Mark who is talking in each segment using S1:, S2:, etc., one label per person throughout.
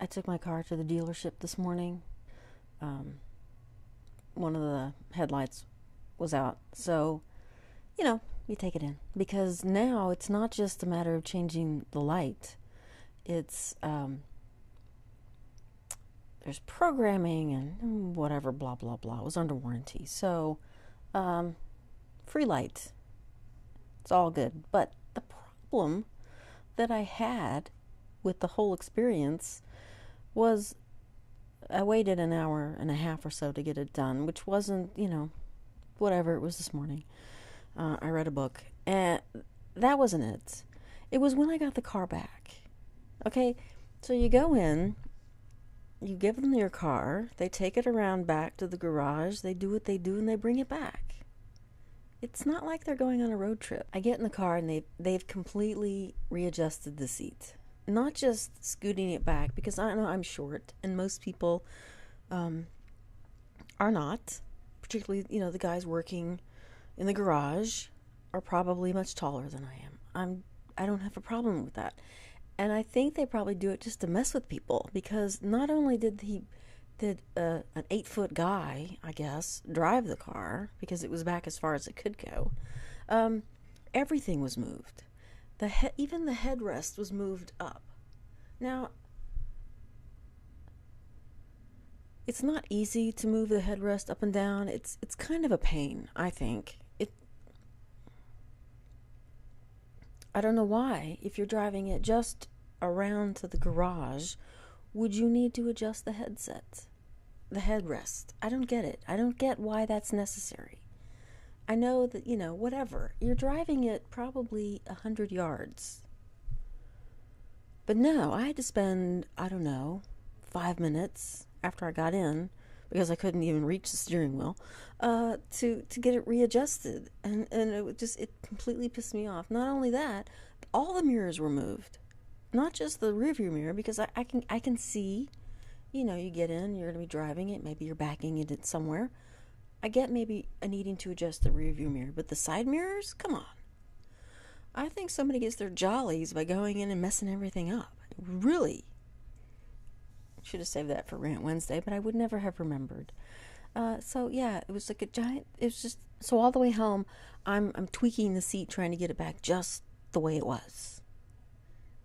S1: I took my car to the dealership this morning. Um, One of the headlights was out. So, you take it in. Because now it's not just a matter of changing the light. It's, there's programming and whatever, blah, blah, blah. It was under warranty. So, free light. It's all good. But the problem that I had with the whole experience was I waited an hour and a half or so to get it done, which wasn't, whatever it was this morning. I read a book, and that wasn't it. It was when I got the car back. Okay, so you go in, you give them your car, they take it around back to the garage, they do what they do, and they bring it back. It's not like they're going on a road trip. I get in the car, and they've completely readjusted the seat. Not just scooting it back, because I know I'm short, and most people are not. Particularly, the guys working in the garage are probably much taller than I am. I don't have a problem with that. And I think they probably do it just to mess with people, because not only did an 8-foot guy, I guess, drive the car because it was back as far as it could go. Everything was moved. Even the headrest was moved up. Now, it's not easy to move the headrest up and down. It's kind of a pain, I think. I don't know why, if you're driving it just around to the garage, would you need to adjust the headrest? I don't get it. I don't get why that's necessary. I know that, whatever. You're driving it probably 100 yards. But no, I had to spend, 5 minutes after I got in, because I couldn't even reach the steering wheel, to get it readjusted. And it completely pissed me off. Not only that, all the mirrors were moved. Not just the rearview mirror, because I can see, you get in, you're going to be driving it, maybe you're backing it somewhere. I get maybe needing to adjust the rearview mirror, but the side mirrors? Come on. I think somebody gets their jollies by going in and messing everything up. Really. Should have saved that for Rant Wednesday, but I would never have remembered. So yeah, it was like a giant. It was just so all the way home, I'm tweaking the seat, trying to get it back just the way it was,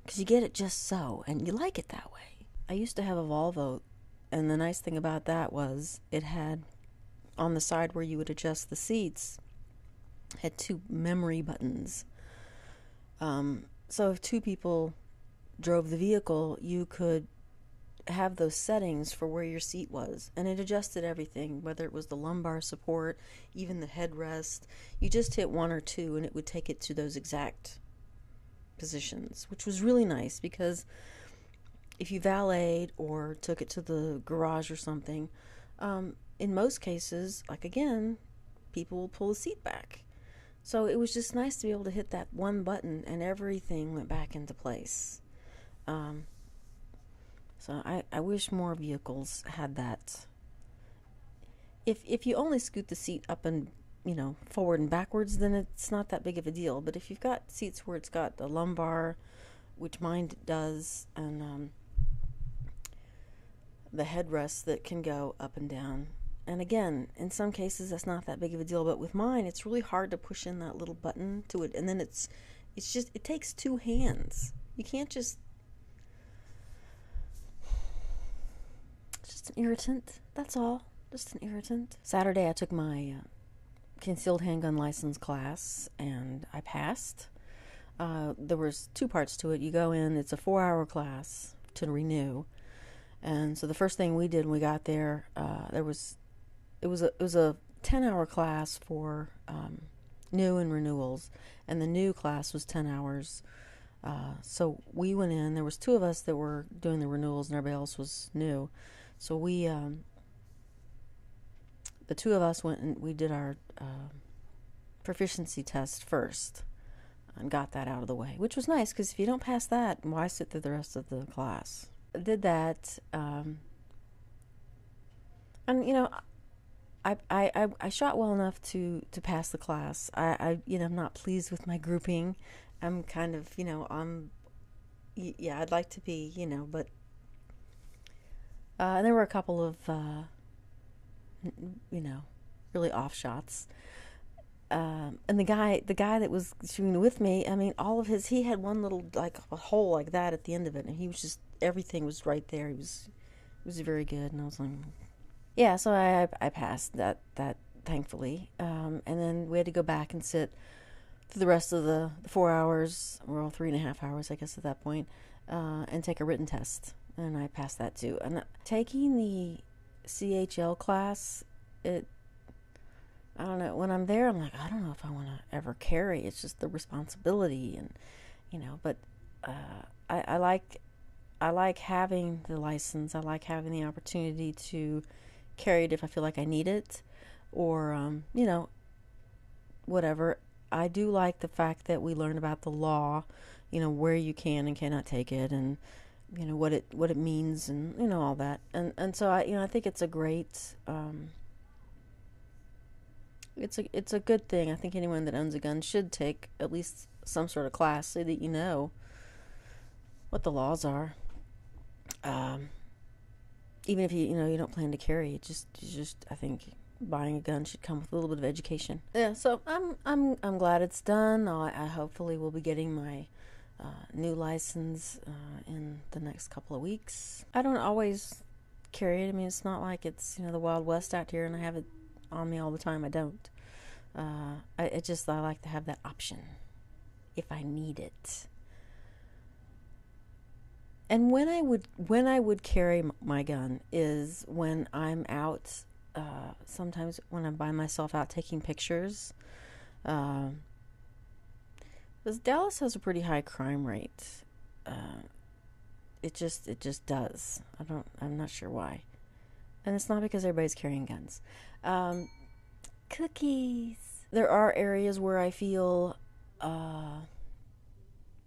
S1: because you get it just so, and you like it that way. I used to have a Volvo, and the nice thing about that was it had, on the side where you would adjust the seats, had 2 memory buttons. So if 2 people drove the vehicle, you could have those settings for where your seat was, and it adjusted everything, whether it was the lumbar support, even the headrest. You just hit 1 or 2 and it would take it to those exact positions, which was really nice, because if you valeted or took it to the garage or something, in most cases, like again, people will pull the seat back. So it was just nice to be able to hit that one button and everything went back into place. So I wish more vehicles had that. If you only scoot the seat up and, forward and backwards, then it's not that big of a deal. But if you've got seats where it's got the lumbar, which mine does, and the headrest that can go up and down. And again, in some cases that's not that big of a deal, but with mine it's really hard to push in that little button to it, and then it takes 2 hands. You can't just It's just an irritant. That's all. Just an irritant. Saturday I took my concealed handgun license class, and I passed. There was 2 parts to it. You go in, it's a 4-hour class to renew. And so the first thing we did when we got there, it was a 10-hour class for new and renewals, and the new class was 10 hours. So we went in. There was 2 of us that were doing the renewals, and everybody else was new. So we, the 2 of us went and we did our proficiency test first and got that out of the way, which was nice, because if you don't pass that, why sit through the rest of the class? I did that, and I shot well enough to pass the class. I'm not pleased with my grouping. I'm kind of, I'd like to be, but And there were a couple of, really off shots. And the guy that was shooting with me, I mean, he had one little, like, a hole like that at the end of it, and he was just, everything was right there. He was very good, and I was like, yeah, so I passed that thankfully. And then we had to go back and sit for the rest of the 4 hours, or 3.5 hours, I guess, at that point, and take a written test. And I passed that too. And taking the CHL class, I don't know, when I'm there, I'm like, I don't know if I want to ever carry. It's just the responsibility, and, but I like having the license. I like having the opportunity to carry it if I feel like I need it, or, whatever. I do like the fact that we learn about the law, where you can and cannot take it, and what it means, and all that. And so I think it's a great, it's a good thing. I think anyone that owns a gun should take at least some sort of class so that you know what the laws are. Even if you don't plan to carry it, just I think buying a gun should come with a little bit of education. Yeah, so I'm glad it's done. I hopefully will be getting my new license in the next couple of weeks. I don't always carry it. I mean, it's not like it's the Wild West out here and I have it on me all the time. I don't. I like to have that option if I need it. And when I would carry my gun is when I'm out. Sometimes when I'm by myself out taking pictures. Because Dallas has a pretty high crime rate. It just does. I'm not sure why. And it's not because everybody's carrying guns. Cookies. There are areas where I feel,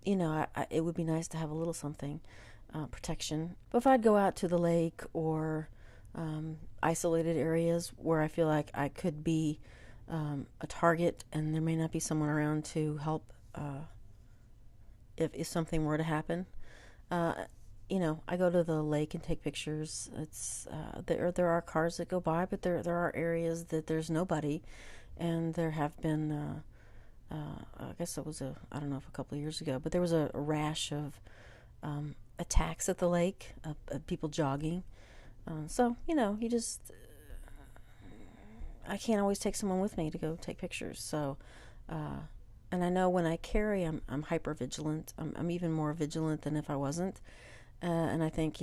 S1: it would be nice to have a little something, protection. But if I'd go out to the lake or isolated areas where I feel like I could be a target and there may not be someone around to help if something were to happen, I go to the lake and take pictures. It's there are cars that go by, but there are areas that there's nobody, and there have been I guess it was I don't know if a couple of years ago, but there was a rash of attacks at the lake of people jogging. So you just I can't always take someone with me to go take pictures. So and I know when I carry, I'm hyper vigilant. I'm even more vigilant than if I wasn't. And I think,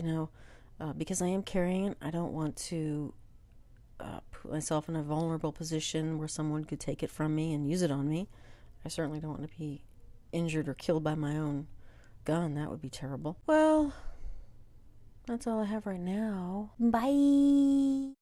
S1: because I am carrying, I don't want to put myself in a vulnerable position where someone could take it from me and use it on me. I certainly don't want to be injured or killed by my own gun. That would be terrible. Well, that's all I have right now. Bye.